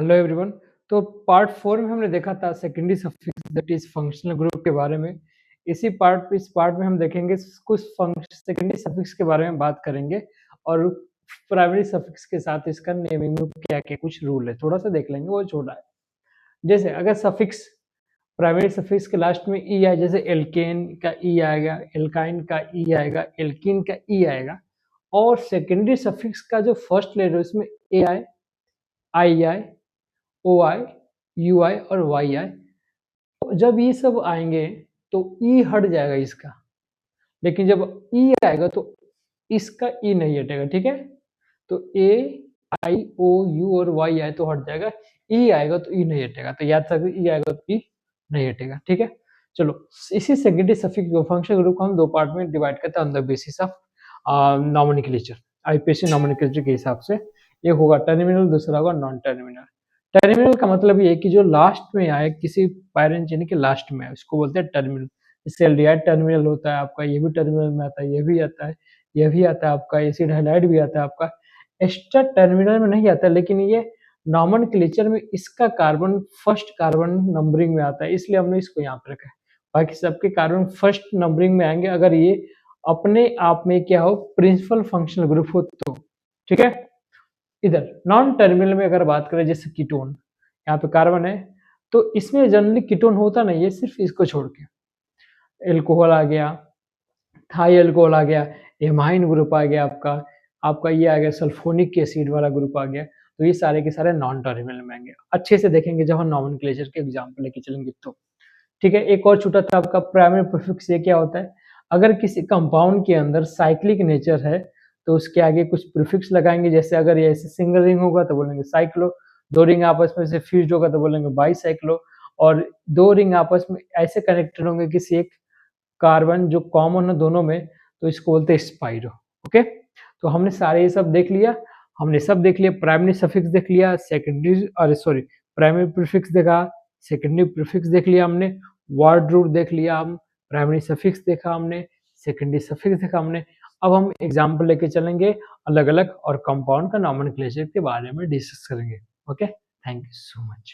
Hello everyone. तो part 4 में हमने देखा था secondary suffix that is functional group के बारे में। इस पार्ट में हम देखेंगे कुछ सेकेंडरी सफिक्स के बारे में बात करेंगे और प्राइमरी सफिक्स के साथ इसका नेमिंग में क्या क्या कुछ रूल है थोड़ा सा देख लेंगे, वो छोटा है। जैसे अगर सफिक्स प्राइमरी सफिक्स के लास्ट में ई आए, जैसे एल्केन का ई आएगा, एल्काइन का ई आएगा, एल्कीन का ई आएगा, और सेकेंडरी सफिक्स का जो फर्स्ट लेटर है उसमें ए आए, आई आए, ओ आई, यू आई और वाई आई। तो जब ये सब आएंगे तो ई हट जाएगा इसका, लेकिन जब ई आएगा तो इसका ई नहीं हटेगा। ठीक है, तो ए आई ओ यू और वाई आए तो हट जाएगा, ई आएगा तो ई नहीं हटेगा। तो याद रखिए, ई आएगा तो ई नहीं हटेगा। ठीक है, चलो इसी सेकेंडरी सफिक्स फंक्शनल ग्रुप को हम दो पार्ट में डिवाइड करते हैं on the basis of nomenclature, IPC nomenclature के हिसाब से। एक होगा टर्मिनल, दूसरा होगा नॉन टर्मिनल। टर्मिनल का मतलब ये है कि जो लास्ट में आए, किसी पैरेंट यानी कि लास्ट में आए, उसको बोलते हैं टर्मिनल। जैसे एल्डिहाइड टर्मिनल होता है आपका, ये भी टर्मिनल में आता है, ये भी आता है, ये भी आता है आपका, एसिड हाइड्राइड भी आता है आपका। एक्स्ट्रा टर्मिनल में नहीं आता, लेकिन ये नॉमेनक्लेचर में इसका कार्बन फर्स्ट कार्बन नंबरिंग में आता है, इसलिए हमने इसको यहाँ पे रखा है। बाकी सबके कार्बन फर्स्ट नंबरिंग में आएंगे अगर ये अपने आप में क्या हो, प्रिंसिपल फंक्शनल ग्रुप हो तो। ठीक है, इधर नॉन टर्मिनल में अगर बात करें, जैसे कीटोन, यहाँ पे कार्बन है तो इसमें जनरली कीटोन होता नहीं है, सिर्फ इसको छोड़ के। एल्कोहल आ गया, थाई एल्कोहल आ गया, एमाइन ग्रुप आ गया आपका, आपका ये आ गया सल्फोनिक एसिड वाला ग्रुप आ गया। तो ये सारे के सारे नॉन टर्मिनल में आएंगे। अच्छे से देखेंगे जब हम नॉमेनक्लेचर के एग्जाम्पल लेके चलेंगे तो। ठीक है, एक और छोटा सा आपका प्राइमरी प्रीफिक्स, ये क्या होता है, अगर किसी कंपाउंड के अंदर साइक्लिक नेचर है तो उसके आगे कुछ प्रीफिक्स लगाएंगे। जैसे अगर ये ऐसे सिंगल रिंग होगा तो बोलेंगे साइक्लो, दो रिंग आपस में से फ्यूज होगा तो बोलेंगे बाईसाइक्लो, और दो रिंग आपस में ऐसे कनेक्टेड होंगे किसी एक कार्बन जो कॉमन है दोनों में, तो इसको बोलते हैं स्पाइरो। ओके, तो हमने सारे ये सब देख लिया, हमने सब देख लिया। प्राइमरी सफिक्स देख लिया, सेकेंडरी अरे सॉरी प्राइमरी प्रीफिक्स देखा, सेकेंडरी प्रीफिक्स देख लिया हमने, वर्ड रूट देख लिया, हम प्राइमरी सफिक्स देखा हमने, सेकेंडरी सफिक्स देखा हमने। अब हम एग्जाम्पल लेके चलेंगे अलग अलग और कंपाउंड का नॉमेनक्लेचर के बारे में डिस्कस करेंगे। Okay, thank you so much.